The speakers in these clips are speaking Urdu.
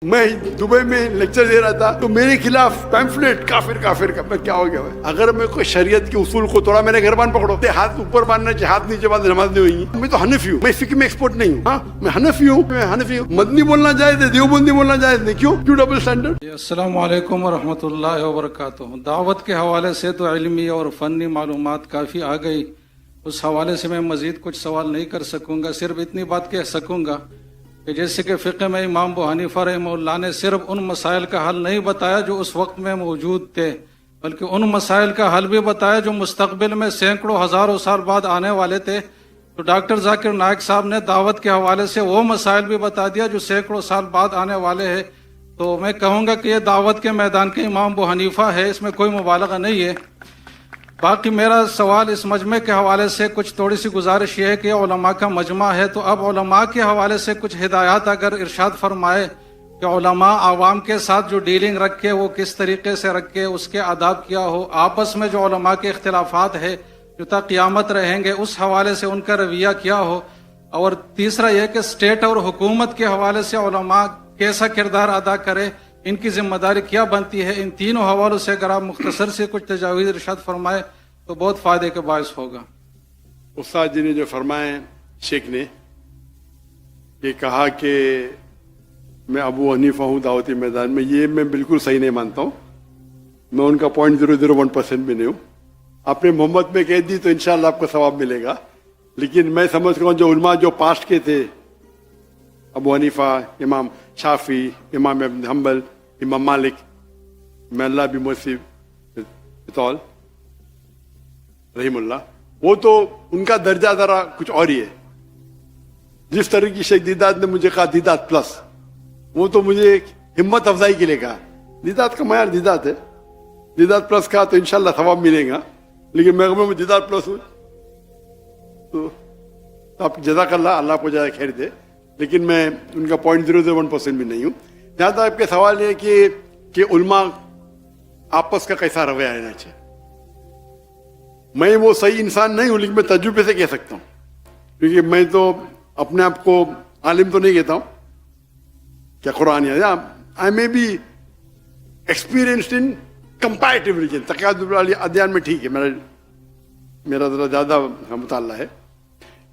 میں دبئی میں لیکچر دے رہا تھا تو میرے خلاف پیمفلیٹ کافر کافر کا. میں کیا ہو گیا بھائی؟ اگر میں کوئی شریعت کے اصول کو توڑا، میں نے گھربان پکڑو، ہاتھ اوپر باندھنا چاہیے، ہاتھ نیچے باندھ نماز نہیں ہوئی. میں تو حنفی ہوں، میں فقہ میں ایکسپرٹ نہیں ہوں. ہاں میں حنفی ہوں. مدنی بولنا جائز ہے، دیوبندی بولنا جائز نہیں. کیوں ڈبل اسٹینڈرڈ؟ السلام علیکم ورحمۃ اللہ وبرکاتہ. دعوت کے حوالے سے تو علمی اور فنی معلومات کافی آ گئی. اس حوالے سے میں مزید کچھ سوال نہیں کر سکوں گا. صرف اتنی بات کہہ سکوں گا کہ جیسے کہ فقہ میں امام ابو حنیفہ رحمہ اللہ نے صرف ان مسائل کا حل نہیں بتایا جو اس وقت میں موجود تھے، بلکہ ان مسائل کا حل بھی بتایا جو مستقبل میں سینکڑوں ہزاروں سال بعد آنے والے تھے. تو ڈاکٹر ذاکر نائک صاحب نے دعوت کے حوالے سے وہ مسائل بھی بتا دیا جو سینکڑوں سال بعد آنے والے ہیں. تو میں کہوں گا کہ یہ دعوت کے میدان کے امام ابو حنیفہ ہے، اس میں کوئی مبالغہ نہیں ہے. باقی میرا سوال اس مجمع کے حوالے سے کچھ تھوڑی سی گزارش یہ ہے کہ علماء کا مجمع ہے، تو اب علماء کے حوالے سے کچھ ہدایات اگر ارشاد فرمائے کہ علماء عوام کے ساتھ جو ڈیلنگ رکھے وہ کس طریقے سے رکھے، اس کے آداب کیا ہو، آپس میں جو علماء کے اختلافات ہے جو تا قیامت رہیں گے اس حوالے سے ان کا رویہ کیا ہو. اور تیسرا یہ کہ اسٹیٹ اور حکومت کے حوالے سے علماء کیسا کردار ادا کرے، ان کی ذمہ داری کیا بنتی ہے. ان تینوں حوالوں سے اگر آپ مختصر سے کچھ تجاویز ارشاد فرمائے تو بہت فائدے کے باعث ہوگا. استاد جی نے جو فرمائے، شیخ نے یہ کہا کہ میں ابو حنیفہ ہوں دعوتی میدان میں، یہ میں بالکل صحیح نہیں مانتا ہوں. میں ان کا 0.001% بھی نہیں ہوں. آپ نے محمد میں کہہ دی تو انشاءاللہ آپ کو ثواب ملے گا، لیکن میں سمجھتا ہوں جو علماء جو پاسٹ کے تھے، ابو حنیفہ، امام شافعی، امام ابن حنبل، امام مالک، میں اللہ بھی موسیب بطول رحم اللہ، وہ تو ان کا درجہ ذرا کچھ اور ہی ہے. جس طرح کی شیخ دیدات نے مجھے کہا دیدات پلس، وہ تو مجھے ایک ہمت افزائی کے لیے کہا. دیدات کا معیار دیدات ہے، دیدات پلس کہا تو انشاءاللہ ثواب ملے گا، لیکن میں دیدات پلس ہوں تو آپ جزاک اللہ، اللہ کو جزائے خیر دے، لیکن میں ان کا 0.001% بھی نہیں ہوں. جہاں تک آپ کے سوال ہے کہ علماء آپس کا کیسا رویہ رہنا چاہیے، میں وہ صحیح انسان نہیں ہوں، لیکن میں تجربے سے کہہ سکتا ہوں، کیونکہ میں تو اپنے آپ کو عالم تو نہیں کہتا ہوں. کیا قرآن ہے، I may be experienced in comparative religion, تقیید والی ادیان میں ٹھیک ہے، میرا ذرا زیادہ مطالعہ ہے،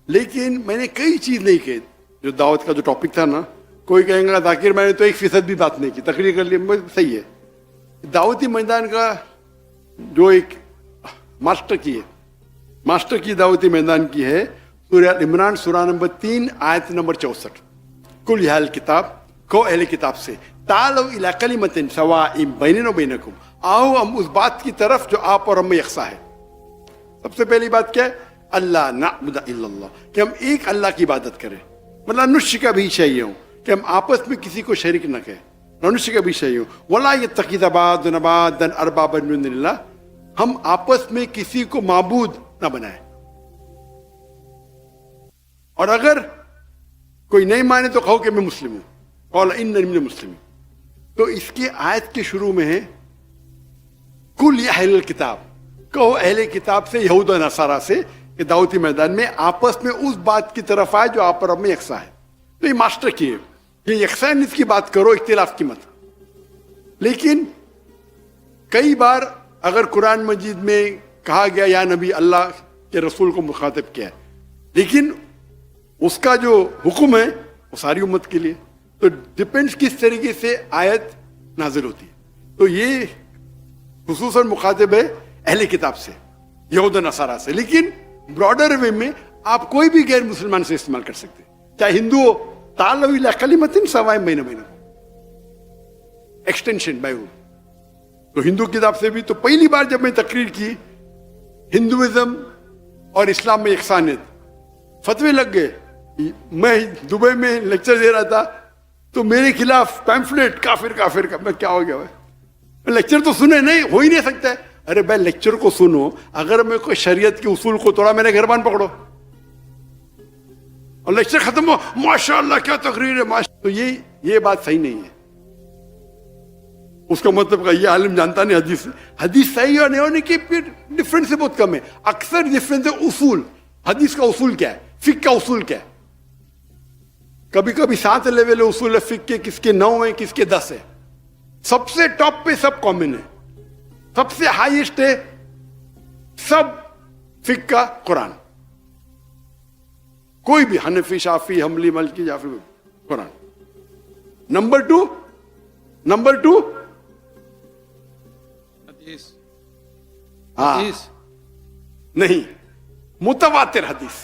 لیکن میں نے کئی چیز نہیں کہی. جو دعوت کا جو ٹاپک تھا نا، کوئی کہیں گا ذاکر میں نے تو 1% بھی بات نہیں کی، تقریر کر لی، صحیح ہے. دعوتی میدان کا جو ایک ماسٹر کی دعوتی میدان کی ہے سورہ عمران، سورہ نمبر 3 آیت نمبر 64. کل یا اہل کتاب، کو اہل کتاب سے، تعالوا الی کلمۃ سواء بیننا و بینکم، آؤ ہم اس بات کی طرف جو آپ اور ہم میں یکساں ہے. سب سے پہلی بات کیا ہے؟ اللہ نعبد الا اللہ، کہ ہم ایک اللہ کی عبادت کریں. مطلب نشرک بھی چاہیے ہوں کہ ہم آپس میں کسی کو شریک نہ کہیں، نشرک بھی چاہیے ہوں. ولا یتخذ بعضنا بعضا اربابا من دون اللہ، ہم آپس میں کسی کو معبود نہ بنائیں. اور اگر کوئی نہیں مانے تو کہو کہ میں مسلم ہوں، قال اننی من المسلمین. تو اس کی آیت کے شروع میں ہے کل یا اہل الکتاب، کہو اہل کتاب سے، یہود و نصارہ سے، کہ دعوتی میدان میں آپس میں اس بات کی طرف آئے جو آپ اور ہم میں یکساں ہے. تو یہ ماسٹر کی ہے کہ یکسانیت کی بات کرو، اختلاف کی مت. لیکن کئی بار اگر قرآن مجید میں کہا گیا یا نبی، اللہ کے رسول کو مخاطب کیا ہے، لیکن اس کا جو حکم ہے وہ ساری امت کے لیے. تو ڈپینڈس کس طریقے سے آیت نازل ہوتی ہے. تو یہ خصوصاً مخاطب ہے اہل کتاب سے، یہود و نصارہ سے، لیکن براڈر وے میں آپ کوئی بھی غیر مسلمان سے استعمال کر سکتے، چاہے ہندو ہو. تعالوا الی کلمۃ سواء بیننا، ایکسٹینشن بائی وہ. تو ہندو کتاب سے بھی تو پہلی بار جب میں تقریر کی ہندوازم اور اسلام میں یکسانیت، فتوے لگ گئے. میں دبئی میں لیکچر دے رہا تھا تو میرے خلاف پیمفلیٹ کافر کافر کا. میں کیا ہو گیا بھائی؟ لیکچر تو سنے نہیں، ہو ہی نہیں سکتا ہے. ارے بھائی لیکچر کو سنو، اگر میں کوئی شریعت کے اصول کو توڑا، میں نے گھربان پکڑو اور لیکچر ختم ہو ماشاء اللہ کیا تقریر ہے، تو یہ بات صحیح نہیں ہے. اس کا مطلب یہ عالم جانتا نہیں حدیث صحیح اور نہیں ہونے کی ڈفرینس سے بہت کم ہے. اکثر ڈفرینس ہے اصول. حدیث کا اصول کیا ہے، فقہ کا اصول کیا ہے. کبھی کبھی 7 لیول اصول فقہ کے، کس کے 9 ہیں، کس کے 10 ہیں. سب سے ٹاپ پہ سب کامن ہے، سب سے ہائیسٹ ہے سب فقہ کا قرآن. کوئی بھی حنفی، شافی، حنبلی، مالکی یا پھر قرآن. نمبر 2 حدیث. ہاں حدیث. نہیں، متواتر حدیث.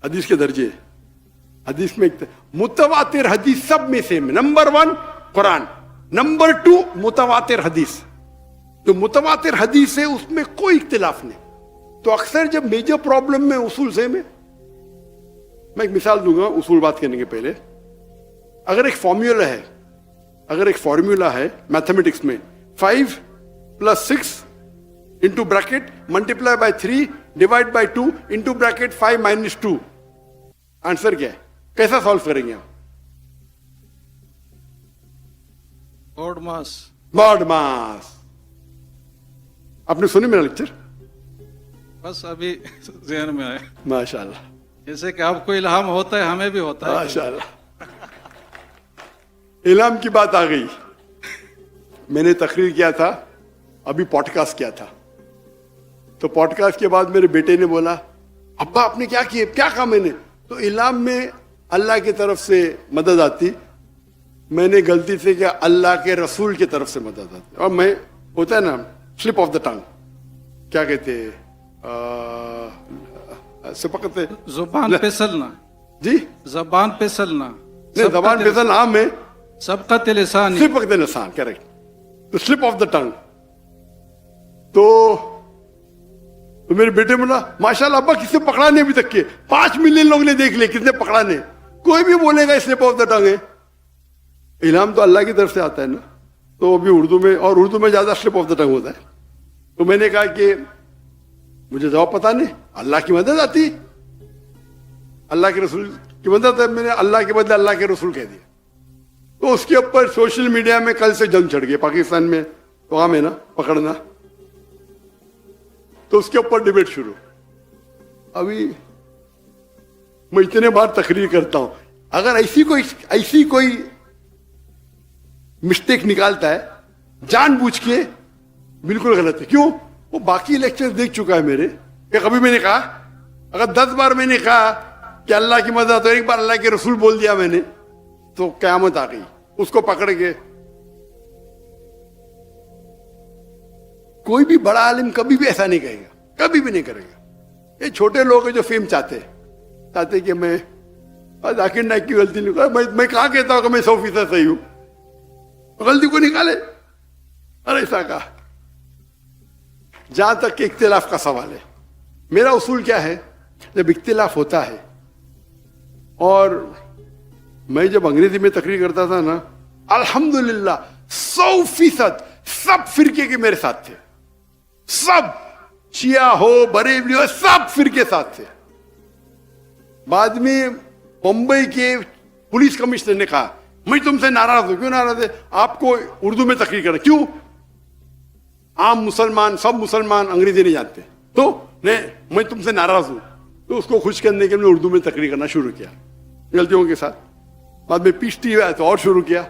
حدیث کے درجے، حدیث میں متواتر حدیث سب میں سے نمبر 1 قرآن، نمبر 2 متواتر حدیث. جو متواتر حدیث ہے اس میں کوئی اختلاف نہیں. تو اکثر جب میجر پرابلم میں اصول سے میں ایک مثال دوں گا اصول بات کرنے کے پہلے. اگر ایک فارمولا ہے میتھمیٹکس میں 5 + 6 into bracket multiply by 3 divide by 2 into bracket 5 - 2، answer کیا ہے؟ کیسا سالو کریں گے آپ؟ بارڈ ماس. آپ نے سنی میرا لیکچر؟ بس ابھی ذہن میں آیا. ماشاء اللہ، جیسے کہ آپ کو الہام ہوتا ہے ہمیں بھی ہوتا ہے. ماشاء اللہ. الہام کی بات آ گئی. میں نے تقریر کیا تھا، ابھی پوڈ کاسٹ کیا تھا. تو پوڈ کاسٹ کے بعد میرے بیٹے نے بولا ابا آپ نے کیا کیا؟ کیا کہا میں نے؟ تو الہام میں اللہ کی طرف سے مدد آتی، میں نے غلطی سے کیا اللہ کے رسول کی طرف سے مدد آتی. اور میں ہوتا ہے نا سلپ آف دا ٹنگ، کیا کہتے ہیں سپکتے، زبان پھسلنا. جی زبان پھسلنا. نہیں، زبان پھسل عام ہے، سبقت لسان. سپکت لسان، کریکٹ. تو سلپ آف دا ٹنگ. تو میرے بیٹے بولا ماشاءاللہ ابا کس نے پکڑا نہیں ابھی تک کے؟ 5 ملین لوگ نے دیکھ لے، کس نے پکڑا نہیں؟ کوئی بھی بولے گا سلپ آف دا ٹنگ ہے. الہام تو اللہ کی طرف سے آتا ہے نا. تو ابھی اردو میں، اور اردو میں زیادہ سلپ آف دا ٹنگ ہوتا ہے. تو میں نے کہا کہ مجھے جواب پتا نہیں، اللہ کی مدد آتی، اللہ کے رسول کی مدد ہے. میں نے اللہ کے بدلے اللہ کے رسول کہہ دیا. تو اس کے اوپر سوشل میڈیا میں کل سے جنگ چڑھ گئی. پاکستان میں تو عام ہے نا پکڑنا. تو اس کے اوپر ڈیبیٹ شروع. ابھی میں اتنے بار تقریر کرتا ہوں، اگر ایسی کوئی مسٹیک نکالتا ہے جان بوجھ کے، بالکل غلط ہے. کیوں؟ وہ باقی لیکچر دیکھ چکا ہے میرے. کہ کبھی میں نے کہا، اگر 10 بار میں نے کہا کہ اللہ کی مدد، تو ایک بار اللہ کے رسول بول دیا میں نے، تو قیامت آ گئی. اس کو پکڑ کے کوئی بھی بڑا عالم کبھی بھی ایسا نہیں کہے گا، کبھی بھی نہیں کرے گا. یہ چھوٹے لوگ ہیں جو فیم چاہتے کہ میں ذاکر نائک کی غلطی نہیں کرا. میں کہاں کہتا ہوں کہ میں 100% صحیح ہوں؟ غلطی کو نکالے. اور ایسا کہا. جہاں تک کہ اختلاف کا سوال ہے، میرا اصول کیا ہے؟ جب اختلاف ہوتا ہے، اور میں جب انگریزی میں تقریر کرتا تھا نا، الحمدللہ 100% سب فرقے کے میرے ساتھ تھے. سب، شیعہ ہو، بریلوی ہو، سب فرقے ساتھ تھے. بعد میں ممبئی کے پولیس کمشنر نے کہا میں تم سے ناراض ہوں. کیوں ناراض ہے؟ آپ کو اردو میں تقریر کرنا. کیوں؟ عام مسلمان، سب مسلمان انگریزی نہیں جانتے. تو میں تم سے ناراض ہوں. تو اس کو خوش کرنے کے لیے اردو میں تقریر کرنا شروع کیا، غلطیوں کے ساتھ. بعد میں پیشتی ہوا تو اور شروع کیا.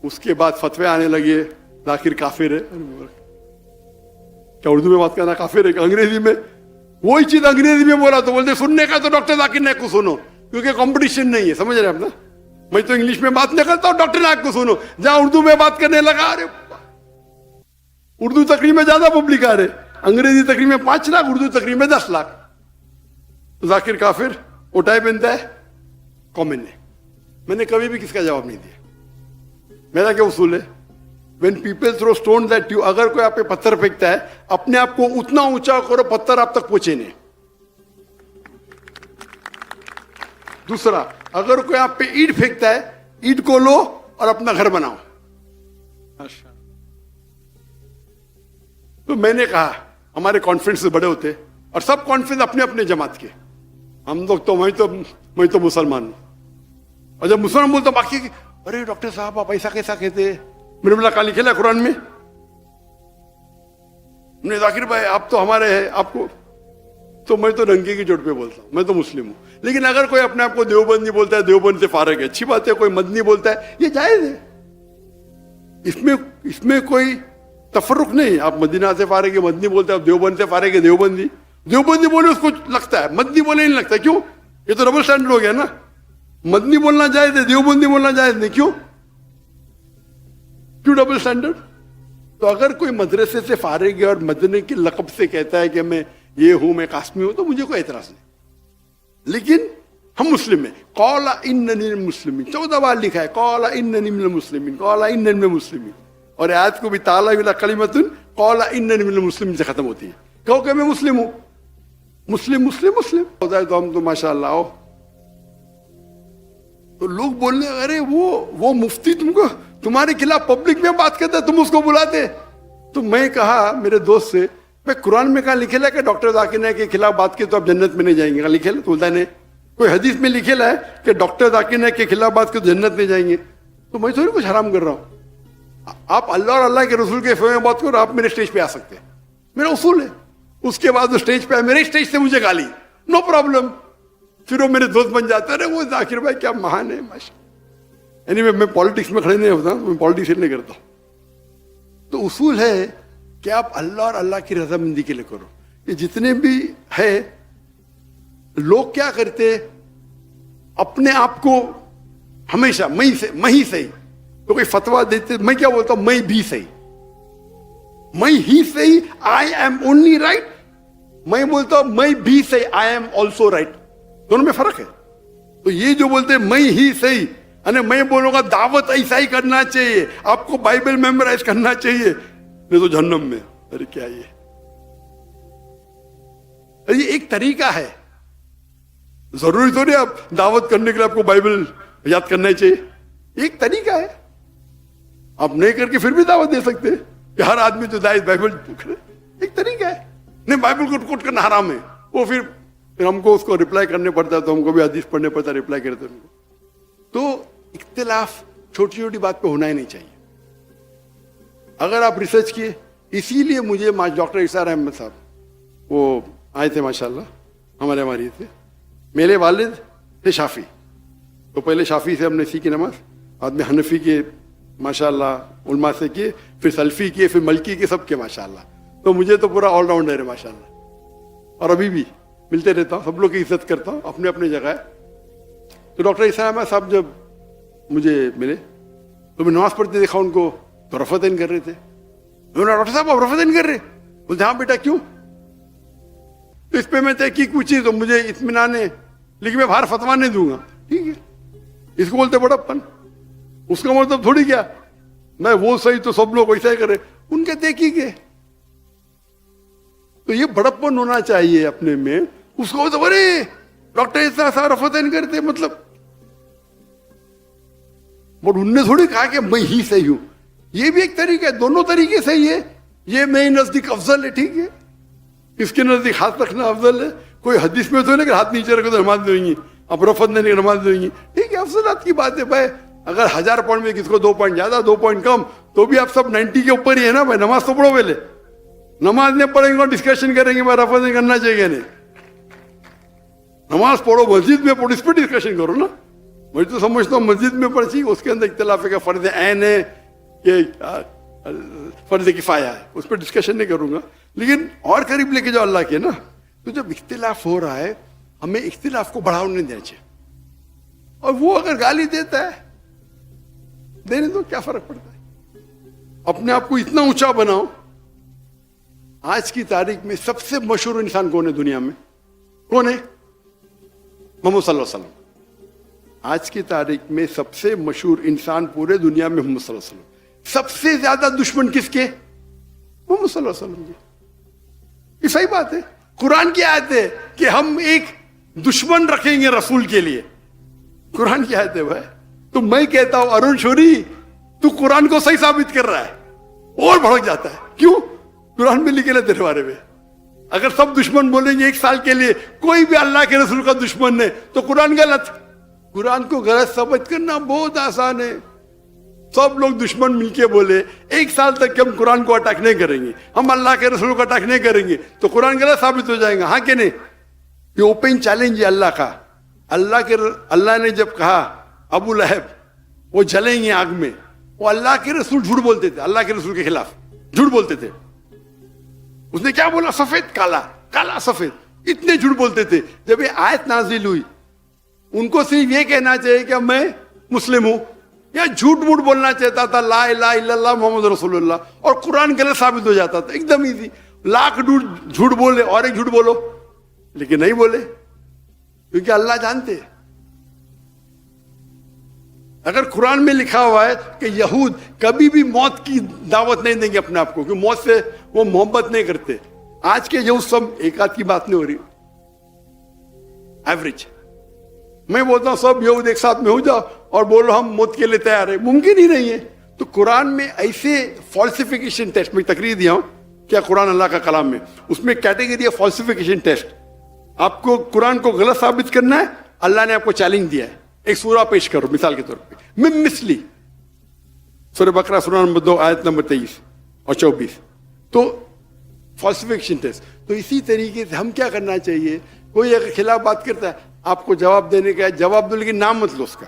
اس کے بعد فتوے آنے لگے، ذاکر کافر ہے. کیا اردو میں بات کرنا کافر ہے کہ انگریزی میں؟ وہی چیز انگریزی میں بولا تو بولتے سننے کا تو ڈاکٹر ذاکر نائک کو سنو، کیونکہ کمپٹیشن نہیں ہے. سمجھ رہے ہیں آپ نا؟ میں تو انگلش میں بات نہیں کرتا ہوں، ڈاکٹر نائک کو سنو. جہاں اردو میں بات کرنے لگا، ارے اردو تقریر میں زیادہ پبلک آ رہے، انگریزی تقریر میں 5 لاکھ، اردو تقریر میں 10 لاکھ. ذاکر کافر اٹھائے پہنتا ہے، کامن ہے. میں نے کبھی بھی کس کا جواب نہیں دیا. میرا کیا اصول ہے؟ when people throw stones at you، اگر کوئی آپ پہ پتھر پھینکتا ہے، اپنے آپ کو اتنا اونچا کرو پتھر آپ تک پہنچے نہیں. دوسرا، اگر کوئی آپ پہ اینٹ پھینکتا ہے، اینٹ کو لو اور اپنا گھر بناؤ. تو میں نے کہا ہمارے کانفرنس بڑے ہوتے اور سب کانفرنس اپنے اپنے جماعت کے. ہم لوگ تو میں تو مسلمان ہوں. اور جب مسلمان بولتا باقی کہ ارے ڈاکٹر صاحب آپ ایسا کیسا کہتے؟ میں نے بولا کہاں لکھا ہے قرآن میں؟ نے ذاکر بھائی آپ تو ہمارے ہیں، آپ کو تو میں تو ننگے کی چوٹ پہ بولتا ہوں, میں تو مسلم ہوں. لیکن اگر کوئی اپنے آپ کو دیوبندی بولتا ہے, دیوبند سے فارغ ہے, اچھی بات ہے. کوئی مدنی بولتا ہے, یہ جائز ہے, اس میں کوئی تفرق نہیں. آپ مدینہ سے فارغ ہے مدنی بولتے ہیں, آپ دیوبند سے فارغ ہے دیوبندی. دیوبندی بولے اس کو لگتا ہے, مدنی بولے نہیں لگتا. کیوں؟ یہ تو ڈبل اسٹینڈرڈ ہو گیا نا. مدنی بولنا جائز ہے, دیوبندی بولنا جائز نہیں. کیوں ڈبل اسٹینڈرڈ؟ تو اگر کوئی مدرسے سے فارغ ہے اور مدنی کے لقب سے کہتا ہے کہ میں یہ ہوں, میں قاسمی ہوں, تو مجھے کوئی اعتراض نہیں. لیکن ہم مسلم ہیں. قال اننی من المسلمین 14 بار لکھا ہے, قال اننی من المسلمین, قال اننی من المسلمین. اور آیت کو بھی تعالی ولا کلمۃ قال اننی من المسلمین سے ختم ہوتی ہے. کہو کہ میں مسلم ہوں. مسلم ہوتا ہے تو ہم تو ماشاءاللہ ہو. تو لوگ بولنے, ارے وہ مفتی تم کو تمہارے خلاف پبلک میں بات کرتا ہے, تم اس کو بلاتے. تو میں کہا میرے دوست سے, میں قرآن میں کہاں لکھے ہے کہ ڈاکٹر ذاکر نائک کے خلاف بات کی تو آپ جنت میں نہیں جائیں گے؟ کہاں لکھے؟ تو بولتا نہیں. کوئی حدیث میں لکھے ہے کہ ڈاکٹر ذاکر نائک کے خلاف بات کی تو جنت میں جائیں گے؟ تو میں تھوڑی کچھ حرام کر رہا ہوں. آپ اللہ اور اللہ کے رسول کے فیور میں بات کرو, آپ میرے اسٹیج پہ آ سکتے ہیں, میرا اصول ہے. اس کے بعد وہ اسٹیج پہ میرے اسٹیج سے مجھے گالی, نو پرابلم. پھر وہ میرے دوست بن جاتا ہے, وہ ذاکر بھائی کیا مہان ہے ماشاء. یعنی میں پالیٹکس میں کھڑے نہیں ہوتا, میں پالیٹکس نہیں کرتا. تو اصول ہے کہ آپ اللہ اور اللہ کی رضامندی کے لیے کرو. یہ جتنے بھی ہے لوگ کیا کرتے, اپنے آپ کو ہمیشہ میں ہی صحیح. تو کوئی فتوا دیتے, میں کیا بولتا ہوں, میں بھی صحیح, میں ہی صحیح, آئی ایم اونلی رائٹ. میں بولتا ہوں میں بھی صحیح, آئی ایم آلسو رائٹ. دونوں میں فرق ہے. تو یہ جو بولتے ہیں میں ہی صحیح, میں بولوں گا دعوت ایسا ہی کرنا چاہیے, آپ کو بائبل میمورائز کرنا چاہیے, نہیں تو جہنم میں. ارے کیا یہ ایک طریقہ ہے. ضروری تو نہیں آپ دعوت کرنے کے لیے آپ کو بائبل یاد کرنا چاہیے. ایک طریقہ ہے, آپ نہیں کر کے پھر بھی دعوت دے سکتے کہ ہر آدمی تو بائبل کرے. ایک طریقہ ہے. نہیں, بائبل کو کوٹ کرنا حرام ہے. وہ پھر ہم کو اس کو ریپلائی کرنے پڑتا ہے, تو ہم کو بھی حدیث پڑھنے پڑتا ہے, ریپلائی کرتے ان کو. تو اختلاف چھوٹی چھوٹی بات پہ ہونا ہی نہیں چاہیے. اگر آپ ریسرچ کیے, اسی لیے مجھے ڈاکٹر اسار احمد صاحب وہ آئے تھے ماشاءاللہ, ہمارے تھے. میرے والد تھے شافی, تو پہلے شافی سے ہم نے سیکھی نماز, بعد میں حنفی کے ماشاءاللہ علماء سے کیے, پھر سلفی کیے, پھر ملکی کے, سب کے ماشاءاللہ. تو مجھے تو پورا آل راؤنڈر ہے ماشاءاللہ. اور ابھی بھی ملتے رہتا ہوں, سب لوگ کی عزت کرتا ہوں, اپنے اپنے جگہ ہے. تو ڈاکٹر اسار احمد صاحب جب مجھے ملے تو میں نماز پڑھتے دیکھا ان کو, تو رفعتین کر رہے تھے. ڈاکٹر صاحب آپ رفعتین کر رہے؟ بولتے ہاں بیٹا کیوں؟ تو اس پہ میں تحقیق پوچھی تو مجھے اطمینان ہے, لیکن میں باہر فتوا نہیں دوں گا. ٹھیک ہے, اس کو بولتے بڑپن. اس کا مطلب تھوڑی کیا میں وہ صحیح تو سب لوگ ویسا ہی کرے, ان کے تحقیق ہے. تو یہ بڑپن ہونا چاہیے اپنے میں. اس کو تو ارے ڈاکٹر ایسا رفعتین کرتے, مطلب بٹ ان نے تھوڑی کہا کہ میں ہی صحیح ہوں. یہ بھی ایک طریقہ ہے, دونوں طریقے صحیح ہے. یہ میرے نزدیک افضل ہے, ٹھیک ہے, اس کے نزدیک ہاتھ رکھنا افضل ہے. کوئی حدیث میں تو نہیں کہ ہاتھ نیچے رکھو تو نماز دیں گی, اب رفعت نہیں نماز دیں گی. ٹھیک ہے, افضلات کی بات ہے بھائی. اگر 1000 پوائنٹ میں کس کو 2 پوائنٹ زیادہ 2 پوائنٹ کم, تو بھی آپ سب 90 کے اوپر ہی ہے نا بھائی. نماز تو پڑھو پہلے, نماز نہیں پڑھیں گے اور ڈسکشن کریں گے میں رفعت نہیں کرنا چاہیے. نہیں, نماز پڑھو, مسجد میں پڑھو, اس پہ ڈسکشن کرو نا. میں تو سمجھتا ہوں مسجد میں پڑھی, اس کے اندر اختلاف ہے کہ فرض عین ہے کہ فرض کفایہ ہے, اس پہ ڈسکشن نہیں کروں گا. لیکن اور قریب لے کے جاؤ اللہ کے نا. تو جب اختلاف ہو رہا ہے, ہمیں اختلاف کو بڑھاوا نہیں دینا چاہیے. اور وہ اگر گالی دیتا ہے, دینے دو, کیا فرق پڑتا ہے. اپنے آپ کو اتنا اونچا بناؤ. آج کی تاریخ میں سب سے مشہور انسان کون ہے دنیا میں؟ کون ہے؟ محمد صلی اللہ علیہ وسلم. آج کی تاریخ میں سب سے مشہور انسان پورے دنیا میں محمد صلی اللہ علیہ وسلم. سب سے زیادہ دشمن کس کے؟ محمد صلی اللہ علیہ وسلم. یہ صحیح بات ہے. قرآن کی آیت ہے کہ ہم ایک دشمن رکھیں گے رسول کے لیے. قرآن کی آیت ہے بھائی. تو میں کہتا ہوں ارون شوری, تو قرآن کو صحیح ثابت کر رہا ہے, اور بھڑک جاتا ہے. کیوں؟ قرآن میں لکھے تیرے بارے میں. اگر سب دشمن بولیں گے 1 سال کے لیے, کوئی بھی اللہ کے رسول کا دشمن نہیں, تو قرآن غلط. قرآن کو غلط ثابت کرنا بہت آسان ہے. سب لوگ دشمن مل کے بولے 1 سال تک کہ ہم قرآن کو اٹیک نہیں کریں گے, ہم اللہ کے رسول کو اٹیک نہیں کریں گے, تو قرآن غلط ثابت ہو جائے گا. ہاں کہ نہیں؟ یہ اوپن چیلنج ہے اللہ کا. اللہ نے جب کہا ابو لہب وہ جلیں گے آگ میں, وہ اللہ کے رسول جھوٹ بولتے تھے, اللہ کے رسول کے خلاف جھوٹ بولتے تھے. اس نے کیا بولا؟ سفید کالا, کالا سفید, اتنے جھوٹ بولتے تھے. جب یہ آیت نازل ہوئی, ان کو صرف یہ کہنا چاہیے کہ میں مسلم ہوں, یا جھوٹ موٹ بولنا چاہتا تھا لا الہ الا اللہ محمد رسول اللہ, اور قرآن غلط ثابت ہو جاتا تھا. ایک دم ایزی, لاکھ جھوٹ بولے اور ایک جھوٹ بولو, لیکن نہیں بولے, کیونکہ اللہ جانتے ہیں. اگر قرآن میں لکھا ہوا ہے کہ یہود کبھی بھی موت کی دعوت نہیں دیں گے اپنے آپ کو, کہ موت سے وہ محبت نہیں کرتے. آج کے یہود سب ایک آدھ کی بات نہیں ہو رہی, ایوریج. میں بولتا ہوں سب یہود ایک ساتھ میں ہو جاؤ اور بولو ہم موت کے لیے تیار ہیں, ممکن ہی نہیں ہے. تو قرآن میں ایسے فالسیفیکیشن ٹیسٹ, میں تقریر دیا ہوں کیا قرآن اللہ کا کلام ہے, اس میں کیٹیگری ہے فالسیفیکیشن ٹیسٹ. آپ کو قرآن کو غلط ثابت کرنا ہے, اللہ نے آپ کو چیلنج دیا ہے. ایک سورہ پیش کرو مثال کے طور پہ, من مثلی, سورہ بقرہ سورہ نمبر 2 آیت نمبر 23 اور 24. تو فالسیفیکیشن ٹیسٹ. تو اسی طریقے سے ہم کیا کرنا چاہیے, کوئی اگر خلاف بات کرتا ہے آپ کو جواب دینے کا ہے, جواب دو, لیکن نام مت لو, اس کا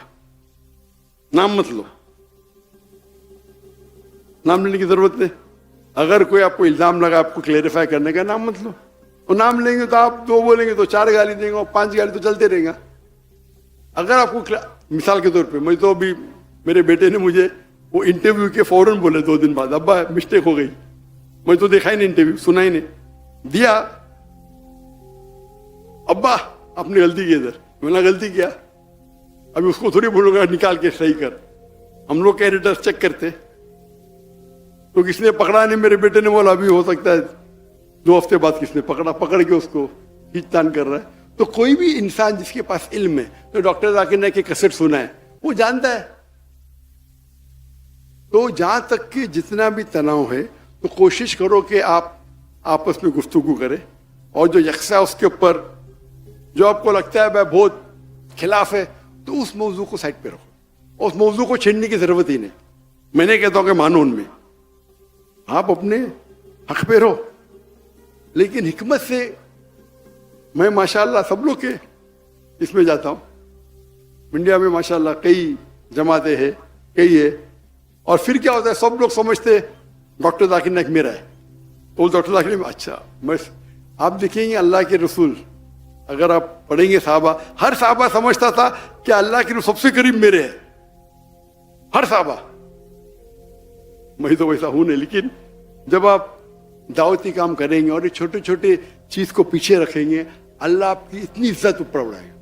نام مت لو, نام لینے کی ضرورت نہیں. اگر کوئی آپ کو الزام لگا آپ کو کلیریفائی کرنے کا, نام مت لو. اور نام لیں گے تو آپ 2 بولیں گے تو 4 گالی دیں گے, اور 5 گالی تو چلتے رہیں گا. اگر آپ کو مثال کے طور پہ, میں تو ابھی میرے بیٹے نے مجھے وہ انٹرویو کے فوراً بولے 2 دن بعد, ابا مسٹیک ہو گئی. میں تو دیکھا ہی نہیں انٹرویو, سنا ہی نہیں, دیا, ابا آپ نے غلطی کی ادھر. میں نے غلطی کیا, ابھی اس کو تھوڑی بولوں گا نکال کے صحیح کر. ہم لوگ ایڈیٹر چیک کرتے, تو کس نے پکڑا نہیں, میرے بیٹے نے بولا ابھی ہو سکتا ہے 2 ہفتے بعد کس نے پکڑا, پکڑ کے اس کو کھینچ تان کر رہا ہے. تو کوئی بھی انسان جس کے پاس علم ہے, تو ڈاکٹر ذاکر نے کہ کیسٹ سنا ہے, وہ جانتا ہے. تو جہاں تک کہ جتنا بھی تناؤ ہے تو کوشش کرو کہ آپ آپس میں گفتگو کریں, اور جو یکساں اس کے اوپر جو آپ کو لگتا ہے بہت خلاف ہے, تو اس موضوع کو سائڈ پہ رکھو. اس موضوع کو چھیڑنے کی ضرورت ہی نہیں. میں نہیں کہتا ہوں کہ مانو ان میں, آپ اپنے حق پہ رہو, لیکن حکمت سے. میں ماشاءاللہ سب لوگ کے اس میں جاتا ہوں, انڈیا میں ماشاءاللہ کئی جماعتیں ہیں, کئی ہے, اور پھر کیا ہوتا ہے سب لوگ سمجھتے ڈاکٹر ذاکر نائک میرا ہے, تو ڈاکٹر ذاکر نائک اچھا. میں آپ دیکھیں گے اللہ کے رسول, اگر آپ پڑھیں گے صحابہ, ہر صحابہ سمجھتا تھا کہ اللہ کے رسول سب سے قریب میرے ہے, ہر صحابہ. میں تو ویسا ہوں نہیں, لیکن جب آپ دعوتی کام کریں گے اور یہ چھوٹے چھوٹے چیز کو پیچھے رکھیں گے, اللہ آپ کی اتنی عزت اوپر بڑھائے گا,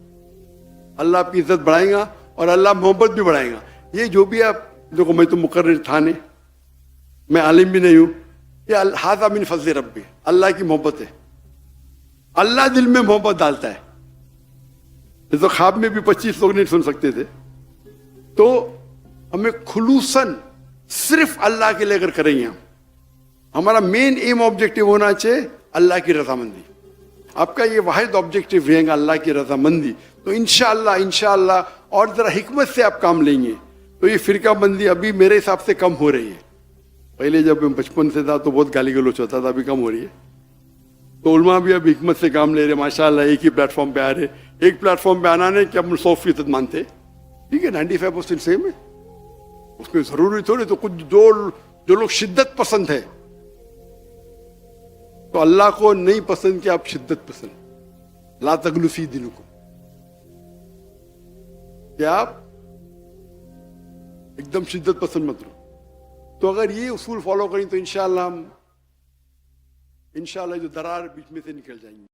اللہ آپ کی عزت بڑھائے گا, اور اللہ محبت بھی بڑھائے گا. یہ جو بھی آپ دیکھو, میں تو مقرر تھا نہیں, میں عالم بھی نہیں ہوں, یہ ھذا من فضل ربی, اللہ کی محبت ہے. اللہ دل میں محبت ڈالتا ہے. یہ تو خواب میں بھی 25 لوگ نہیں سن سکتے تھے. تو ہمیں خلوصاً صرف اللہ کے لیے اگر کریں گے, ہمارا مین ایم آبجیکٹو ہونا چاہیے اللہ کی رضامندی. آپ کا یہ واحد آبجیکٹو رہے گا اللہ کی رضامندی, تو انشاءاللہ اور ذرا حکمت سے آپ کام لیں گے تو یہ فرقہ بندی ابھی میرے حساب سے کم ہو رہی ہے. پہلے جب میں بچپن سے تھا تو بہت گالی گلوچ ہوتا تھا, ابھی کم ہو رہی ہے. تو علماء بھی اب حکمت سے کام لے رہے ماشاءاللہ, ایک ہی پلیٹ فارم پہ آ رہے. ایک پلیٹ فارم پہ آنا نہیں کہ ہم 100% مانتے, ٹھیک ہے 95% سیم ہے, اس میں ضروری تھوڑی. تو کچھ جو لوگ شدت پسند ہے, تو اللہ کو نہیں پسند کہ آپ شدت پسند, لا تغلو فی دینکم, کہ آپ ایک دم شدت پسند مت رہو. تو اگر یہ اصول فالو کریں تو انشاءاللہ جو درار بیچ میں سے نکل جائیں گے.